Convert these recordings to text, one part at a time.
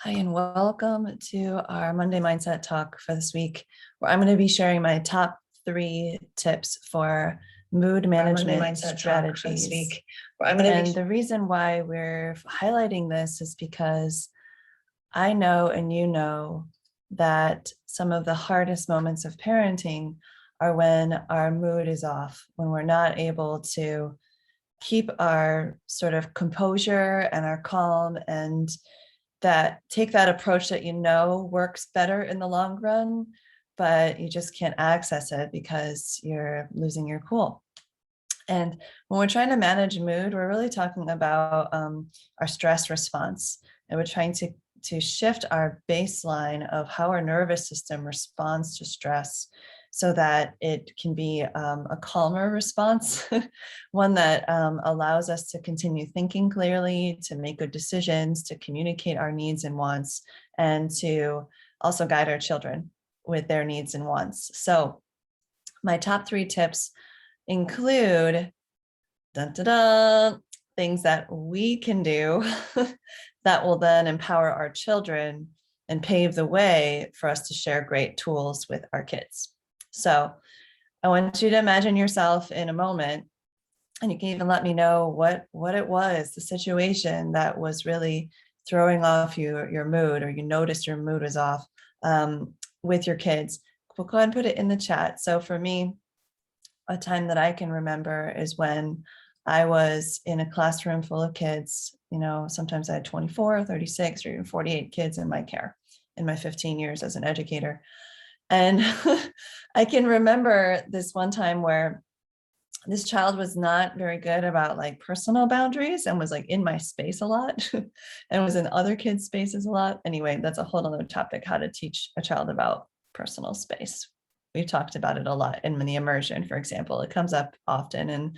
Hi, and welcome to our Monday Mindset Talk for this week, where I'm going to be sharing my top 3 tips for mood management strategies. And the reason why we're highlighting this is because I know and you know that some of the hardest moments of parenting are when our mood is off, when we're not able to keep our sort of composure and our calm, and that take that approach that you know works better in the long run, but you just can't access it because you're losing your cool. And when we're trying to manage mood, we're really talking about our stress response, and we're trying to shift our baseline of how our nervous system responds to stress so that it can be a calmer response, one that allows us to continue thinking clearly, to make good decisions, to communicate our needs and wants, and to also guide our children with their needs and wants. So my top 3 tips include dun, dun, dun, things that we can do that will then empower our children and pave the way for us to share great tools with our kids. So I want you to imagine yourself in a moment, and you can even let me know what it was, the situation that was really throwing off your mood, or you noticed your mood was off with your kids. We'll go ahead and put it in the chat. So for me, a time that I can remember is when I was in a classroom full of kids. Sometimes I had 24, 36, or even 48 kids in my care in my 15 years as an educator. And I can remember this one time where this child was not very good about like personal boundaries and was like in my space a lot and was in other kids' spaces a lot. Anyway, that's a whole other topic, how to teach a child about personal space. We've talked about it a lot in the immersion, for example. It comes up often, and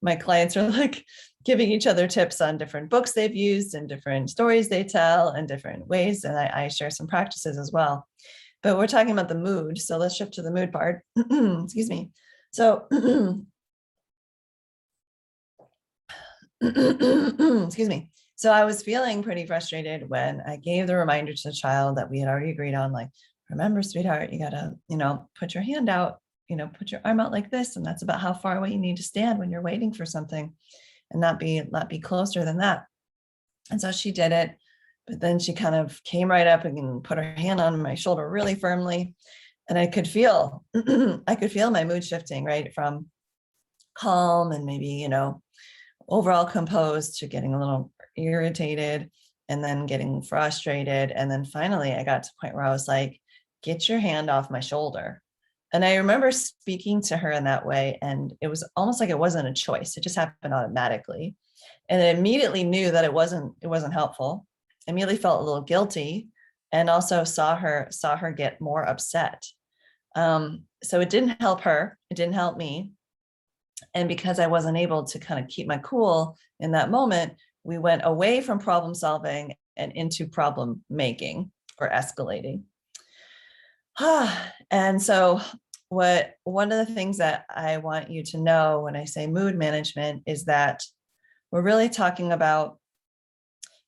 my clients are like giving each other tips on different books they've used and different stories they tell and different ways. And I share some practices as well. But we're talking about the mood. So let's shift to the mood part. Excuse me. So, excuse me. So I was feeling pretty frustrated when I gave the reminder to the child that we had already agreed on, like, remember, sweetheart, you gotta, put your hand out, put your arm out like this. And that's about how far away you need to stand when you're waiting for something, and not be closer than that. And so she did it. But then she kind of came right up and put her hand on my shoulder really firmly. And I could feel, I could feel my mood shifting, right? From calm and maybe, overall composed to getting a little irritated and then getting frustrated. And then finally I got to the point where I was like, get your hand off my shoulder. And I remember speaking to her in that way. And it was almost like it wasn't a choice. It just happened automatically. And I immediately knew that it wasn't helpful. I immediately felt a little guilty, and also saw her get more upset. So it didn't help her. It didn't help me. And because I wasn't able to kind of keep my cool in that moment, we went away from problem solving and into problem making or escalating. And so one of the things that I want you to know when I say mood management is that we're really talking about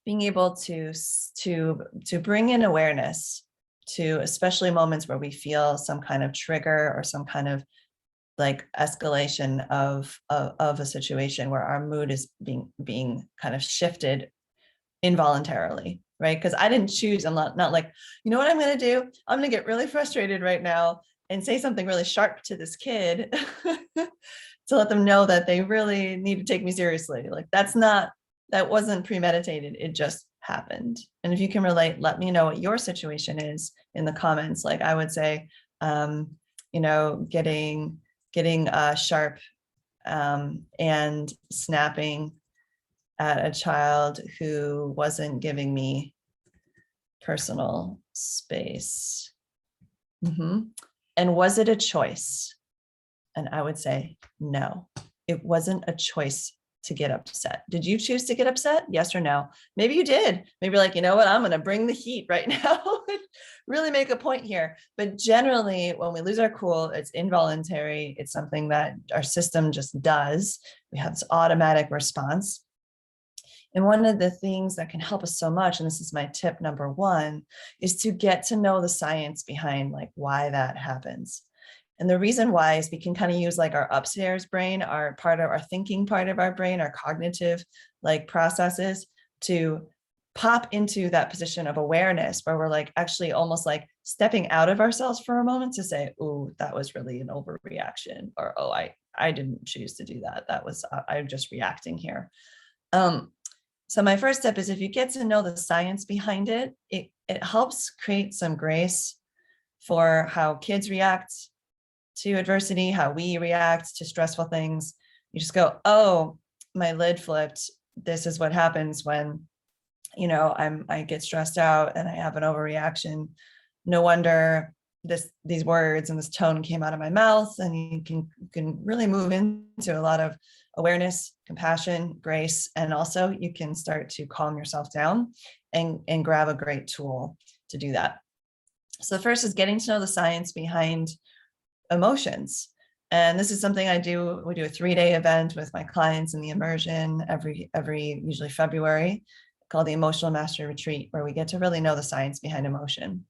being able to bring in awareness to especially moments where we feel some kind of trigger or some kind of like escalation of a situation where our mood is being kind of shifted involuntarily, right? Because I didn't choose. I'm not like, you know what I'm going to do? I'm going to get really frustrated right now and say something really sharp to this kid to let them know that they really need to take me seriously. Like that wasn't premeditated. It just happened. And if you can relate, let me know what your situation is in the comments. Like I would say, getting sharp and snapping at a child who wasn't giving me personal space. And was it a choice? And I would say, no, it wasn't a choice to get upset. Did you choose to get upset? Yes or no? Maybe you did. Maybe you're like, you know what? I'm going to bring the heat right now. Really make a point here. But generally, when we lose our cool, it's involuntary. It's something that our system just does. We have this automatic response. And one of the things that can help us so much, and this is my tip number one, is to get to know the science behind like why that happens. And the reason why is we can kind of use like our upstairs brain, our part of our thinking part of our brain, our cognitive like processes, to pop into that position of awareness where we're like actually almost like stepping out of ourselves for a moment to say, oh, that was really an overreaction, or oh, I didn't choose to do that. That was, I'm just reacting here. So my first step is, if you get to know the science behind it, it helps create some grace for how kids react to adversity, how we react to stressful things. You just go, oh, my lid flipped. This is what happens when, you know, I get stressed out and I have an overreaction. No wonder these words and this tone came out of my mouth. And you can really move into a lot of awareness, compassion, grace, and also you can start to calm yourself down and grab a great tool to do that. So the first is getting to know the science behind emotions. And this is something I do. We do a 3-day event with my clients in the immersion every usually February, called the Emotional Mastery Retreat, where we get to really know the science behind emotion.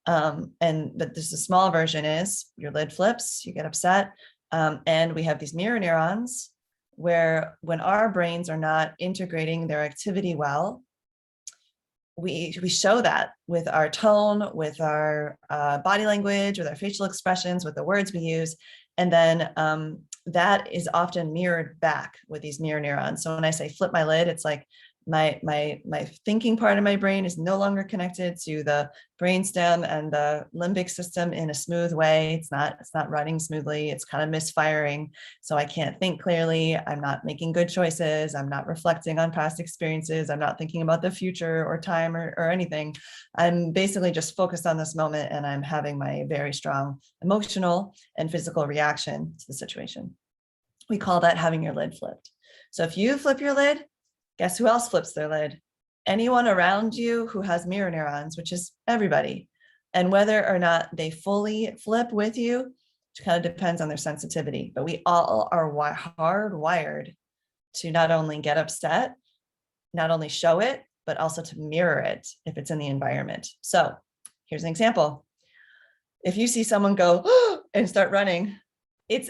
But this, the small version is your lid flips, you get upset. And we have these mirror neurons where when our brains are not integrating their activity well, we show that with our tone, with our body language, with our facial expressions, with the words we use. And then that is often mirrored back with these mirror neurons. So when I say flip my lid, it's like my thinking part of my brain is no longer connected to the brainstem and the limbic system in a smooth way. It's not running smoothly. It's kind of misfiring. So I can't think clearly. I'm not making good choices. I'm not reflecting on past experiences. I'm not thinking about the future or time or anything. I'm basically just focused on this moment, and I'm having my very strong emotional and physical reaction to the situation. We call that having your lid flipped. So if you flip your lid, guess who else flips their lid? Anyone around you who has mirror neurons, which is everybody. And whether or not they fully flip with you, which kind of depends on their sensitivity, but we all are hardwired to not only get upset, not only show it, but also to mirror it if it's in the environment. So here's an example. If you see someone go and start running, it's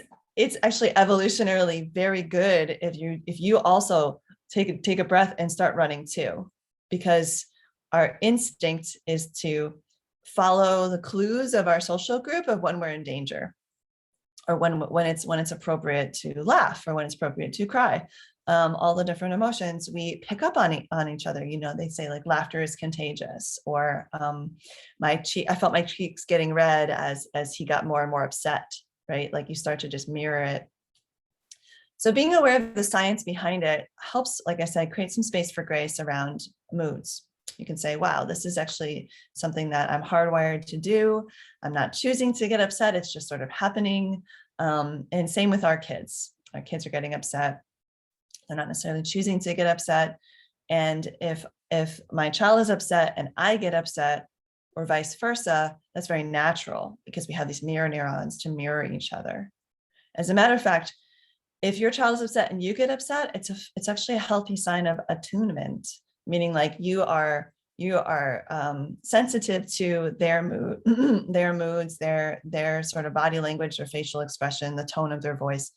actually evolutionarily very good if you also take a breath and start running too, because our instinct is to follow the clues of our social group of when we're in danger, or when it's appropriate to laugh, or when it's appropriate to cry. All the different emotions we pick up on each other. You know, they say like laughter is contagious, or I felt my cheeks getting red as he got more and more upset, right? Like you start to just mirror it. So being aware of the science behind it helps, like I said, create some space for grace around moods. You can say, wow, this is actually something that I'm hardwired to do. I'm not choosing to get upset. It's just sort of happening. And same with our kids. Our kids are getting upset. They're not necessarily choosing to get upset. And if my child is upset and I get upset, or vice versa, that's very natural because we have these mirror neurons to mirror each other. As a matter of fact, if your child is upset and you get upset, it's actually a healthy sign of attunement, meaning like you are sensitive to their mood, their moods, their sort of body language or facial expression, the tone of their voice,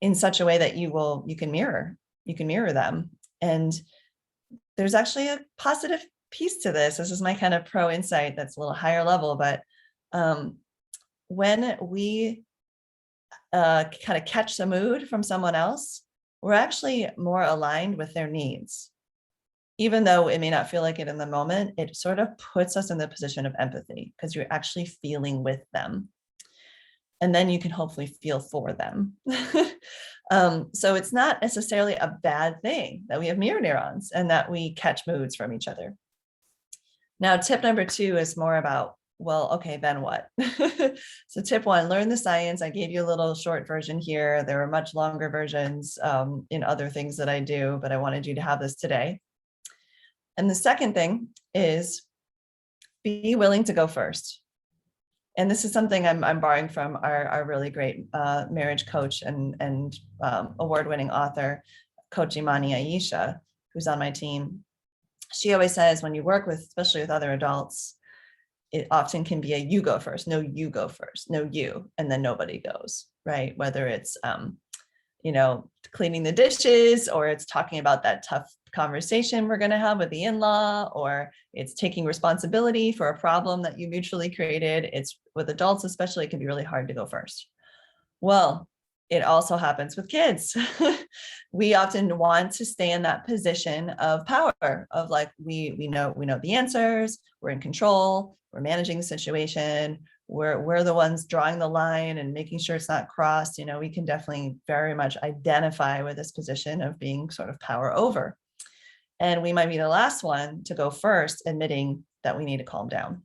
in such a way that you can mirror them. And there's actually a positive piece to this. This is my kind of pro insight that's a little higher level, but when we kind of catch the mood from someone else, we're actually more aligned with their needs. Even though it may not feel like it in the moment, it sort of puts us in the position of empathy because you're actually feeling with them. And then you can hopefully feel for them. So it's not necessarily a bad thing that we have mirror neurons and that we catch moods from each other. Now, tip number 2 is more about, well, okay, then what? So tip 1, learn the science. I gave you a little short version here. There are much longer versions in other things that I do, but I wanted you to have this today. And the second thing is be willing to go first. And this is something I'm borrowing from our really great marriage coach and award-winning author, Coach Imani Aisha, who's on my team, she always says when you work with, especially with other adults, it often can be a you go first, no, you go first, no, you, and then nobody goes, right? Whether it's, cleaning the dishes, or it's talking about that tough conversation we're going to have with the in-law, or it's taking responsibility for a problem that you mutually created. It's with adults, especially, it can be really hard to go first. Well, it also happens with kids. We often want to stay in that position of power, of like, we know the answers, we're in control, we're managing the situation, we're the ones drawing the line and making sure it's not crossed. We can definitely very much identify with this position of being sort of power over. And we might be the last one to go first, admitting that we need to calm down,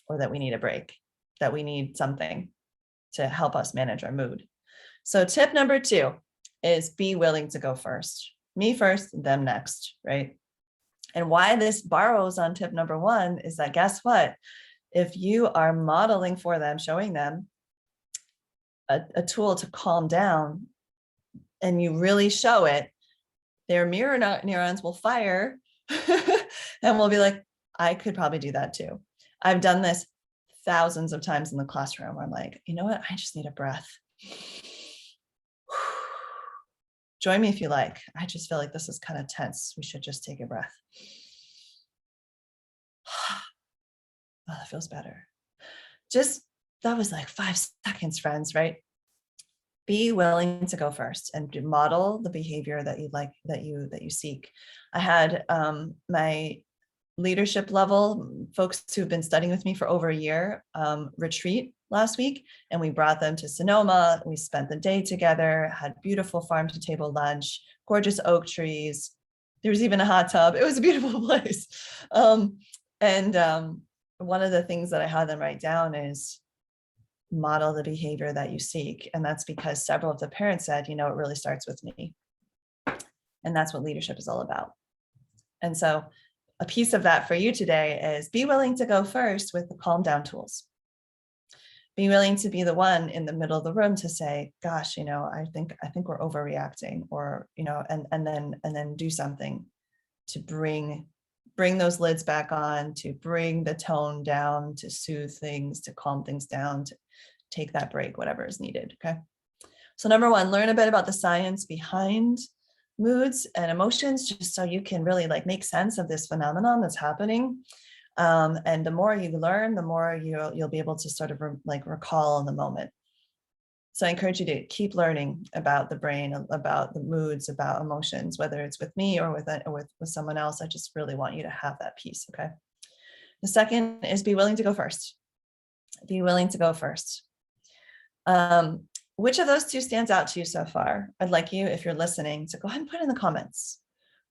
or that we need a break, that we need something to help us manage our mood. So tip number 2 is be willing to go first. Me first, them next, right? And why this borrows on tip number 1 is that, guess what? If you are modeling for them, showing them a tool to calm down, and you really show it, their mirror neurons will fire and will be like, I could probably do that too. I've done this thousands of times in the classroom where I'm like, you know what? I just need a breath. Join me if you like. I just feel like this is kind of tense. We should just take a breath. Oh, that feels better. That was like 5 seconds, friends, right? Be willing to go first and model the behavior that you like, that you seek. I had my leadership level folks who've been studying with me for over a year retreat last week, and we brought them to Sonoma. We spent the day together, had beautiful farm to table lunch, gorgeous oak trees. There was even a hot tub. It was a beautiful place. One of the things that I had them write down is model the behavior that you seek. And that's because several of the parents said, it really starts with me. And that's what leadership is all about. And so a piece of that for you today is be willing to go first with the calm down tools. Be willing to be the one in the middle of the room to say, gosh, I think we're overreacting, or, and then do something to bring those lids back on, to bring the tone down, to soothe things, to calm things down, to take that break, whatever is needed. Okay. So number 1, learn a bit about the science behind moods and emotions, just so you can really make sense of this phenomenon that's happening. And the more you learn, the more you'll be able to sort of recall in the moment. So I encourage you to keep learning about the brain, about the moods, about emotions, whether it's with me or with someone else. I just really want you to have that piece. Okay. The second is be willing to go first. Be willing to go first. Which of those 2 stands out to you so far? I'd like you, if you're listening, to go ahead and put in the comments.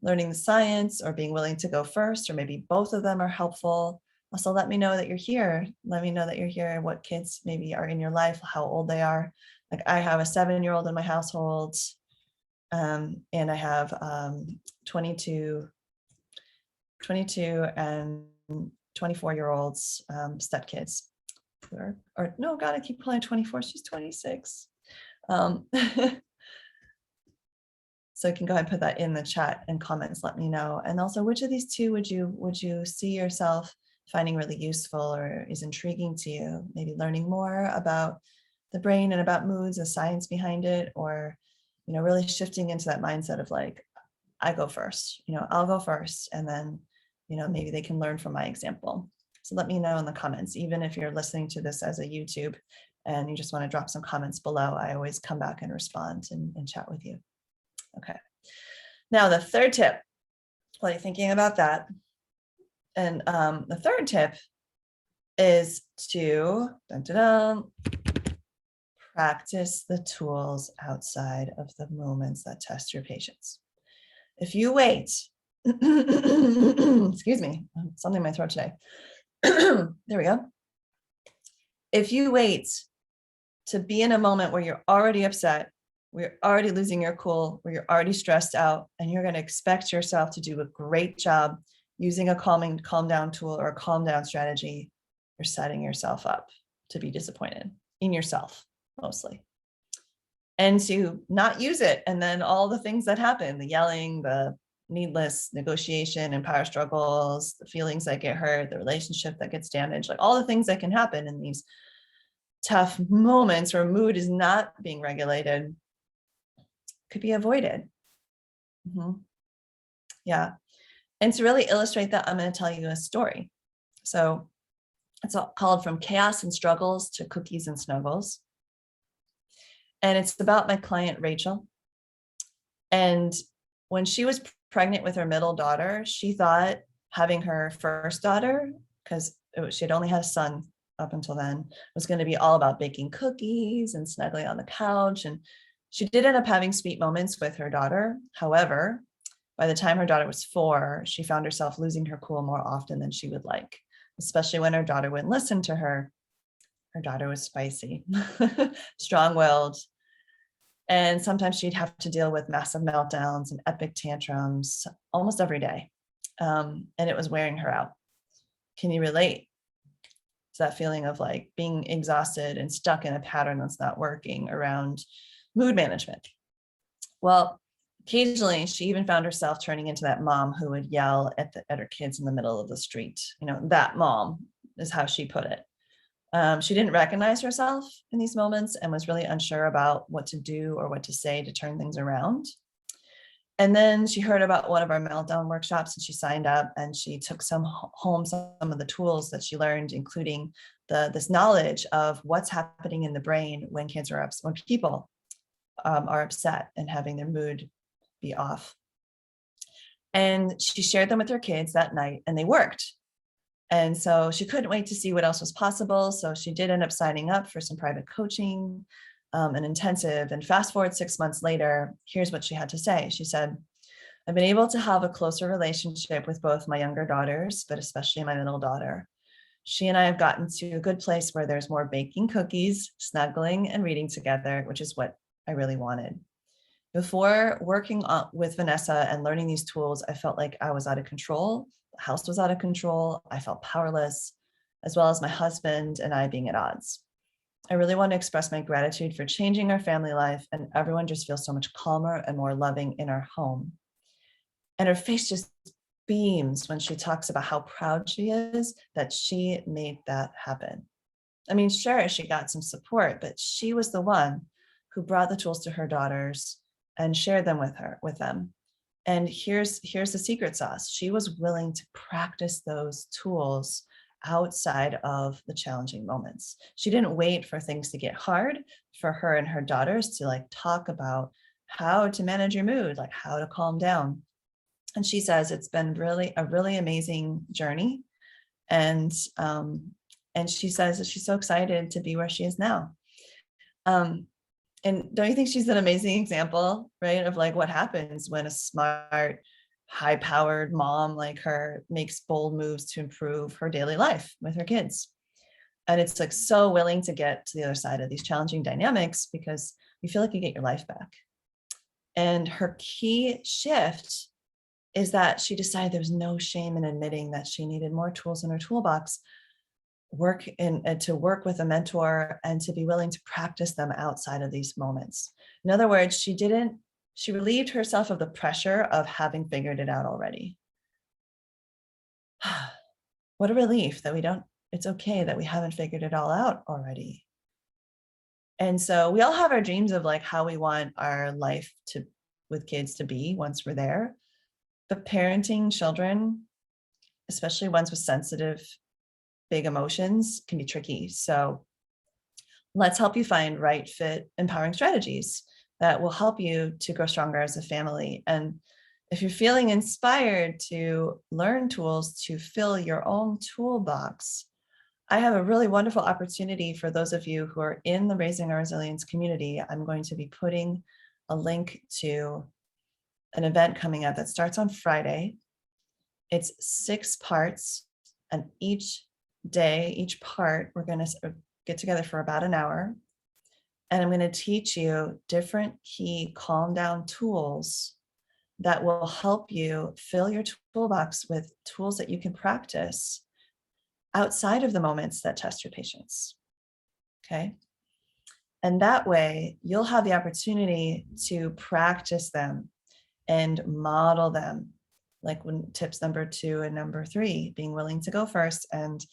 Learning the science, or being willing to go first, or maybe both of them are helpful. Also, let me know that you're here. Let me know that you're here, what kids maybe are in your life, how old they are. Like I have a 7-year-old in my household, and I have 22 and 24-year-olds stepkids. Or no, God, I keep calling her 24. She's 26. So you can go ahead and put that in the chat and comments. Let me know. And also, which of these 2 would you see yourself finding really useful or is intriguing to you? Maybe learning more about the brain and about moods, the science behind it, or really shifting into that mindset of I go first. I'll go first, and then maybe they can learn from my example. So let me know in the comments, even if you're listening to this as a YouTube and you just want to drop some comments below. I always come back and respond and chat with you. Okay. Now the 3rd tip, while you're thinking about that, and the 3rd tip is to practice the tools outside of the moments that test your patience. If you wait, excuse me, something in my throat today. There we go. If you wait to be in a moment where you're already upset, where you're already losing your cool, where you're already stressed out, and you're going to expect yourself to do a great job using a calm down tool or a calm down strategy, you're setting yourself up to be disappointed in yourself, mostly. And to not use it. And then all the things that happen, the yelling, the needless negotiation and power struggles, the feelings that get hurt, the relationship that gets damaged, like all the things that can happen in these tough moments where mood is not being regulated could be avoided. Yeah. And to really illustrate that, I'm going to tell you a story. So it's called From Chaos and Struggles to Cookies and Snuggles. And it's about my client, Rachel. And when she was pregnant with her middle daughter, she thought having her first daughter, because she had only had a son up until then, was going to be all about baking cookies and snuggling on the couch. And she did end up having sweet moments with her daughter. However, by the time her daughter was 4, she found herself losing her cool more often than she would like, especially when her daughter wouldn't listen to her. Her daughter was spicy, strong-willed, and sometimes she'd have to deal with massive meltdowns and epic tantrums almost every day. And it was wearing her out. Can you relate to that feeling of like being exhausted and stuck in a pattern that's not working around mood management? Well, occasionally she even found herself turning into that mom who would yell at her kids in the middle of the street. That mom is how she put it. She didn't recognize herself in these moments and was really unsure about what to do or what to say to turn things around. And then she heard about one of our meltdown workshops and she signed up, and she took some of the tools that she learned, including this knowledge of what's happening in the brain when people are upset and having their mood be off. And she shared them with her kids that night, and they worked. And so she couldn't wait to see what else was possible. So she did end up signing up for some private coaching, an intensive. And fast forward 6 months later, here's what she had to say. She said, "I've been able to have a closer relationship with both my younger daughters, but especially my middle daughter. She and I have gotten to a good place where there's more baking cookies, snuggling, and reading together, which is what I really wanted. Before working with Vanessa and learning these tools, I felt like I was out of control. The house was out of control. I felt powerless, as well as my husband and I being at odds. I really want to express my gratitude for changing our family life, and everyone just feels so much calmer and more loving in our home." And her face just beams when she talks about how proud she is that she made that happen. I mean, sure, she got some support, but she was the one who brought the tools to her daughters and shared them with them. And here's the secret sauce. She was willing to practice those tools outside of the challenging moments. She didn't wait for things to get hard for her and her daughters to talk about how to manage your mood, like how to calm down. And she says it's been a really amazing journey. And she says that she's so excited to be where she is now. And don't you think she's an amazing example, right, of what happens when a smart, high-powered mom like her makes bold moves to improve her daily life with her kids? And it's so willing to get to the other side of these challenging dynamics because you feel like you get your life back. And her key shift is that she decided there was no shame in admitting that she needed more tools in her toolbox, to work with a mentor, and to be willing to practice them outside of these moments. In other words, she relieved herself of the pressure of having figured it out already. What a relief that it's okay that we haven't figured it all out already. And so we all have our dreams of how we want our life with kids to be once we're there. But parenting children, especially ones with sensitive, big emotions, can be tricky. So let's help you find right fit, empowering strategies that will help you to grow stronger as a family. And if you're feeling inspired to learn tools to fill your own toolbox, I have a really wonderful opportunity for those of you who are in the Raising Our Resilience community. I'm going to be putting a link to an event coming up that starts on Friday. It's 6 parts, and each part, we're going to get together for about an hour, and I'm going to teach you different key calm down tools that will help you fill your toolbox with tools that you can practice outside of the moments that test your patience. Okay. And that way you'll have the opportunity to practice them and model them like when tips number 2 and number 3, being willing to go first and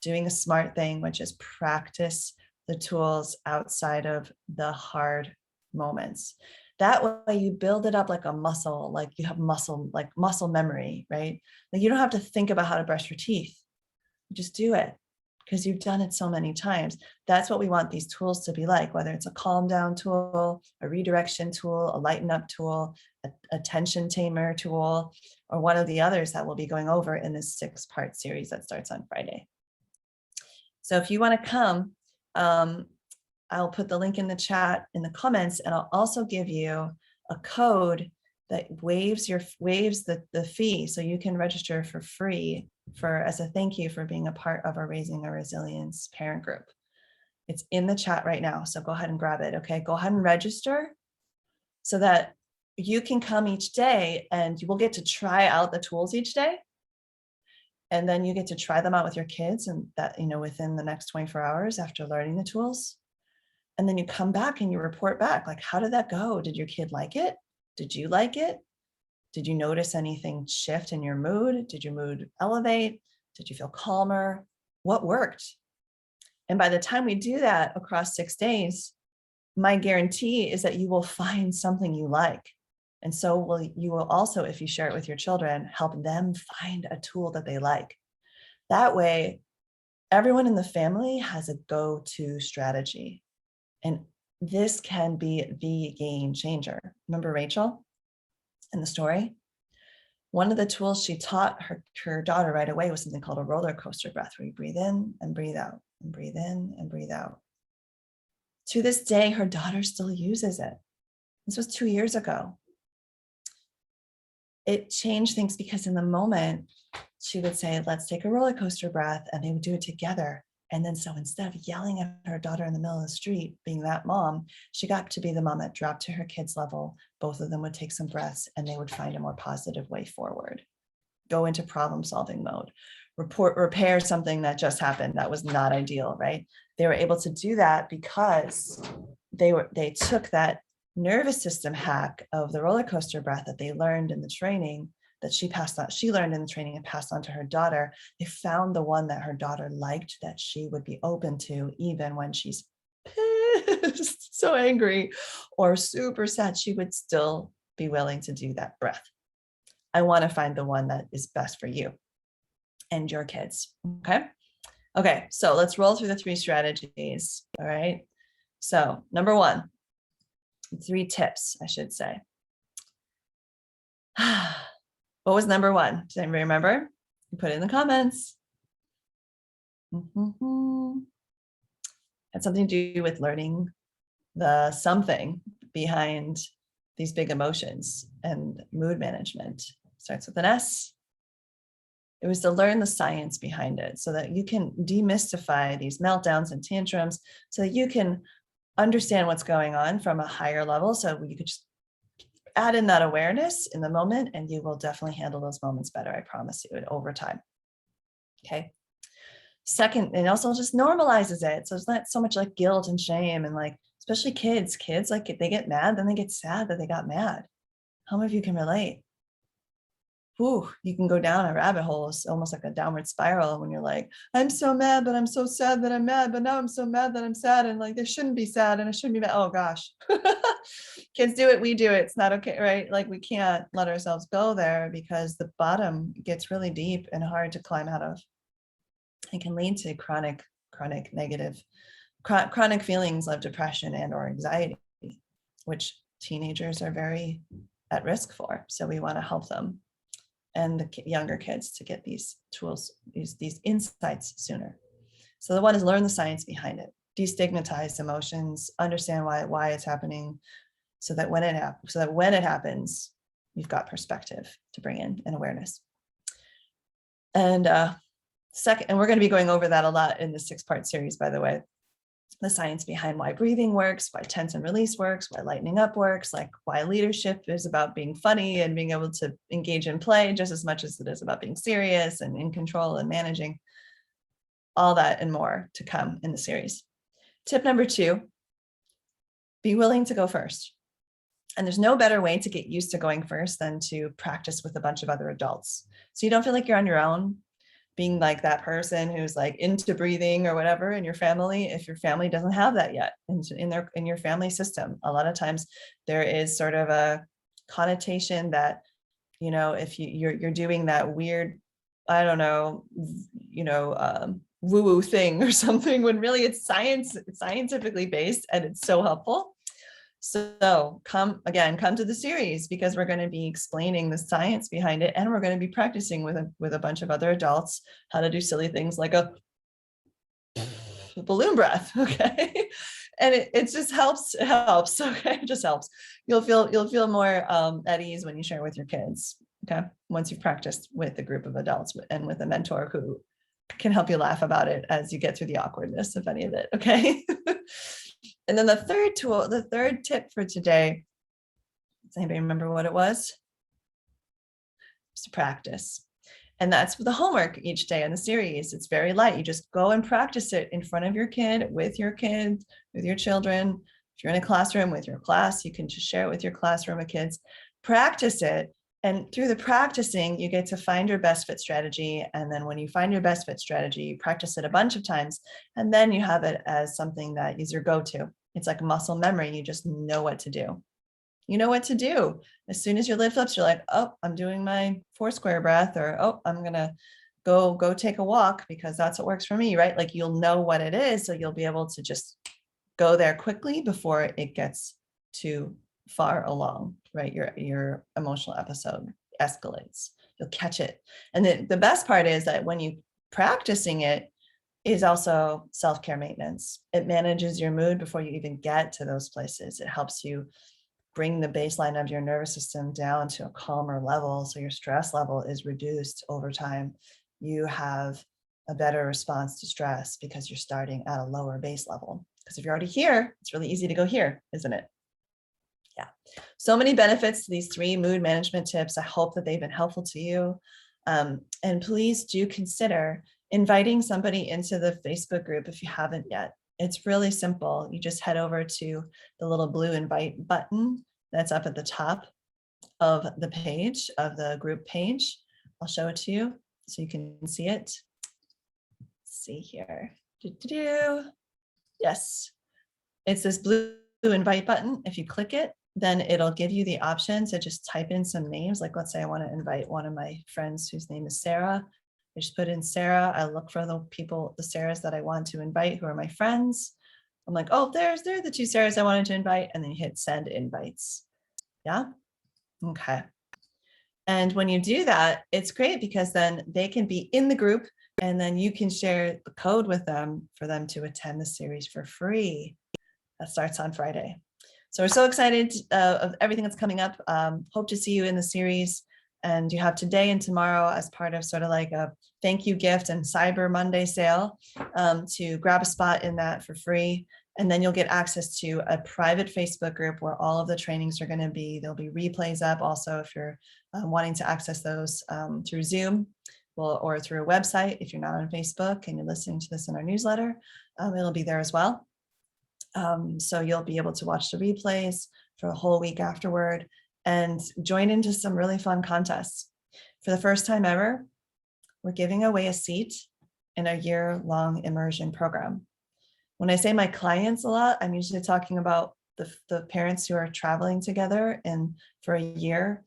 doing a smart thing, which is practice the tools outside of the hard moments. That way you build it up like a muscle, like you have muscle, like muscle memory, right? Like you don't have to think about how to brush your teeth. You just do it because you've done it so many times. That's what we want these tools to be like, whether it's a calm down tool, a redirection tool, a lighten up tool, a tension tamer tool, or one of the others that we'll be going over in this 6-part series that starts on Friday. So if you want to come, I'll put the link in the chat in the comments, and I'll also give you a code that waives the fee, so you can register for free as a thank you for being a part of our Raising a Resilience parent group. It's in the chat right now, so go ahead and grab it. Okay, go ahead and register so that you can come each day, and you will get to try out the tools each day. And then you get to try them out with your kids, and that, within the next 24 hours after learning the tools. And then you come back and you report back, like, how did that go? Did your kid like it? Did you like it? Did you notice anything shift in your mood? Did your mood elevate? Did you feel calmer? What worked? And by the time we do that across 6 days, my guarantee is that you will find something you like. And so you will also, if you share it with your children, help them find a tool that they like. That way, everyone in the family has a go-to strategy. And this can be the game changer. Remember Rachel in the story? One of the tools she taught her daughter right away was something called a roller coaster breath, where you breathe in and breathe out, and breathe in and breathe out. To this day, her daughter still uses it. This was 2 years ago. It changed things because in the moment, she would say, let's take a roller coaster breath, and they would do it together. And then so instead of yelling at her daughter in the middle of the street, being that mom, she got to be the mom that dropped to her kids' level. Both of them would take some breaths, and they would find a more positive way forward. Go into problem-solving mode. Repair something that just happened that was not ideal, right? They were able to do that because they took that nervous system hack of the roller coaster breath that they learned in the training, that she learned in the training and passed on to her daughter. They found the one that her daughter liked, that she would be open to, even when she's pissed, so angry, or super sad, she would still be willing to do that breath. I want to find the one that is best for you and your kids. Okay, so let's roll through the 3 strategies. All right, so number 1, 3 tips, I should say. What was number 1? Does anybody remember? You put it in the comments. Had something to do with learning the something behind these big emotions, and mood management starts with an S. It was to learn the science behind it so that you can demystify these meltdowns and tantrums, so that you can understand what's going on from a higher level. So you could just add in that awareness in the moment, and you will definitely handle those moments better. I promise you, over time. Okay. Second, it also just normalizes it. So it's not so much like guilt and shame, and like, especially kids, like if they get mad, then they get sad that they got mad. How many of you can relate? Whew, you can go down a rabbit hole. It's almost like a downward spiral when you're like, I'm so mad, but I'm so sad that I'm mad, but now I'm so mad that I'm sad, and like, they shouldn't be sad and I shouldn't be mad. Oh gosh. Kids do it, we do it. It's not okay, right? Like, we can't let ourselves go there, because the bottom gets really deep and hard to climb out of. It can lead to chronic feelings of depression and or anxiety, which teenagers are very at risk for. So we want to help them and the younger kids to get these tools, these insights sooner. So the one is learn the science behind it, destigmatize emotions, understand why it's happening, so that when it happens, you've got perspective to bring in and awareness. And second, and we're going to be going over that a lot in the 6-part series, by the way, the science behind why breathing works, why tense and release works, why lightening up works, like why leadership is about being funny and being able to engage in play just as much as it is about being serious and in control and managing. All that and more to come in the series. Tip number 2, be willing to go first. And there's no better way to get used to going first than to practice with a bunch of other adults. So you don't feel like you're on your own, being like that person who's like into breathing or whatever in your family. If your family doesn't have that yet in your family system, a lot of times there is sort of a connotation that, you know, if you're doing that weird, I don't know, woo-woo thing or something, when really it's scientifically based, and it's so helpful. So come to the series, because we're going to be explaining the science behind it, and we're going to be practicing with a bunch of other adults how to do silly things like a balloon breath. Okay. And it just helps. It helps. Okay. It just helps. You'll feel more at ease when you share with your kids. Okay. Once you've practiced with a group of adults and with a mentor who can help you laugh about it as you get through the awkwardness of any of it. Okay. And then the third tip for today, does anybody remember what it was? Just to practice. And that's the homework each day in the series. It's very light. You just go and practice it in front of your kid, with your kids, with your children. If you're in a classroom with your class, you can just share it with your classroom of kids. Practice it. And through the practicing, you get to find your best fit strategy. And then when you find your best fit strategy, you practice it a bunch of times. And then you have it as something that is your go-to. It's like muscle memory. You just know what to do. You know what to do. As soon as your lid flips, you're like, oh, I'm doing my 4 square breath, or, oh, I'm going to go take a walk because that's what works for me, right? Like you'll know what it is. So you'll be able to just go there quickly before it gets too far along, right? Your emotional episode escalates. You'll catch it. And the best part is that when you practicing it is also self-care maintenance. It manages your mood before you even get to those places. It helps you bring the baseline of your nervous system down to a calmer level. So your stress level is reduced over time. You have a better response to stress because you're starting at a lower base level. Because if you're already here, it's really easy to go here, isn't it? Yeah. So many benefits to these 3 mood management tips. I hope that they've been helpful to you. And please do consider inviting somebody into the Facebook group if you haven't yet. It's really simple. You just head over to the little blue invite button that's up at the top of the page, of the group page. I'll show it to you so you can see it. Let's see here. Yes, it's this blue invite button. If you click it, then it'll give you the option to just type in some names. Like, let's say I want to invite one of my friends whose name is Sarah. I just put in Sarah. I look for the Sarahs that I want to invite who are my friends. I'm like, oh, there are the 2 Sarahs I wanted to invite. And then you hit send invites. Yeah. Okay. And when you do that, it's great because then they can be in the group and then you can share the code with them for them to attend the series for free. That starts on Friday. So we're so excited of everything that's coming up. Hope to see you in the series. And you have today and tomorrow as part of sort of like a thank you gift and Cyber Monday sale to grab a spot in that for free. And then you'll get access to a private Facebook group where all of the trainings are going to be. There'll be replays up also if you're wanting to access those through Zoom or through a website. If you're not on Facebook and you're listening to this in our newsletter, it'll be there as well. So you'll be able to watch the replays for a whole week afterward and join into some really fun contests. For the first time ever, we're giving away a seat in a year-long immersion program. When I say my clients a lot, I'm usually talking about the parents who are traveling together for a year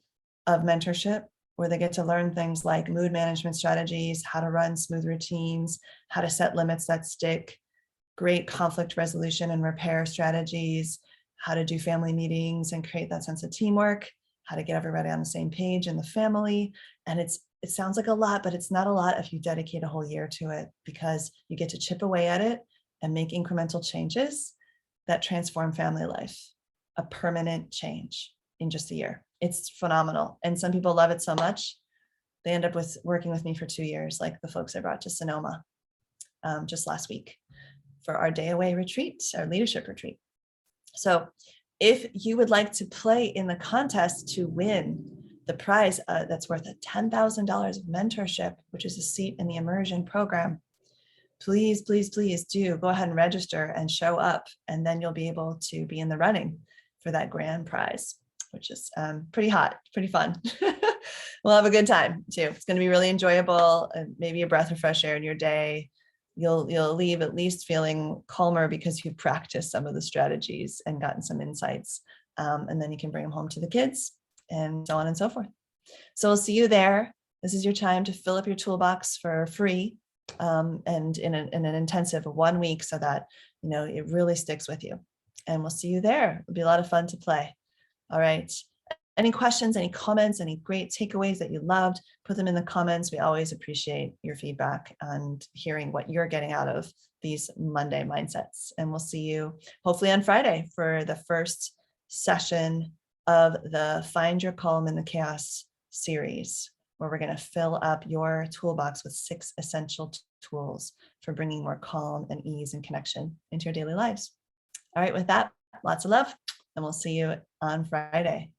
of mentorship, where they get to learn things like mood management strategies, how to run smooth routines, how to set limits that stick, great conflict resolution and repair strategies, how to do family meetings and create that sense of teamwork, how to get everybody on the same page in the family. And it sounds like a lot, but it's not a lot if you dedicate a whole year to it, because you get to chip away at it and make incremental changes that transform family life, a permanent change in just a year. It's phenomenal. And some people love it so much, they end up working with me for 2 years, like the folks I brought to Sonoma just last week for our day away retreat, our leadership retreat. So if you would like to play in the contest to win the prize that's worth $10,000 of mentorship, which is a seat in the immersion program, please, please, please do go ahead and register and show up, and then you'll be able to be in the running for that grand prize. which is pretty hot, pretty fun. We'll have a good time too. It's going to be really enjoyable, and maybe a breath of fresh air in your day. You'll leave at least feeling calmer because you've practiced some of the strategies and gotten some insights. And then you can bring them home to the kids and so on and so forth. So we'll see you there. This is your time to fill up your toolbox for free, and in an intensive 1 week, so that it really sticks with you. And we'll see you there. It'll be a lot of fun to play. All right. Any questions, any comments, any great takeaways that you loved, put them in the comments. We always appreciate your feedback and hearing what you're getting out of these Monday mindsets. And we'll see you hopefully on Friday for the first session of the Find Your Calm in the Chaos series, where we're going to fill up your toolbox with 6 essential tools for bringing more calm and ease and connection into your daily lives. All right, with that, lots of love, and we'll see you on Friday.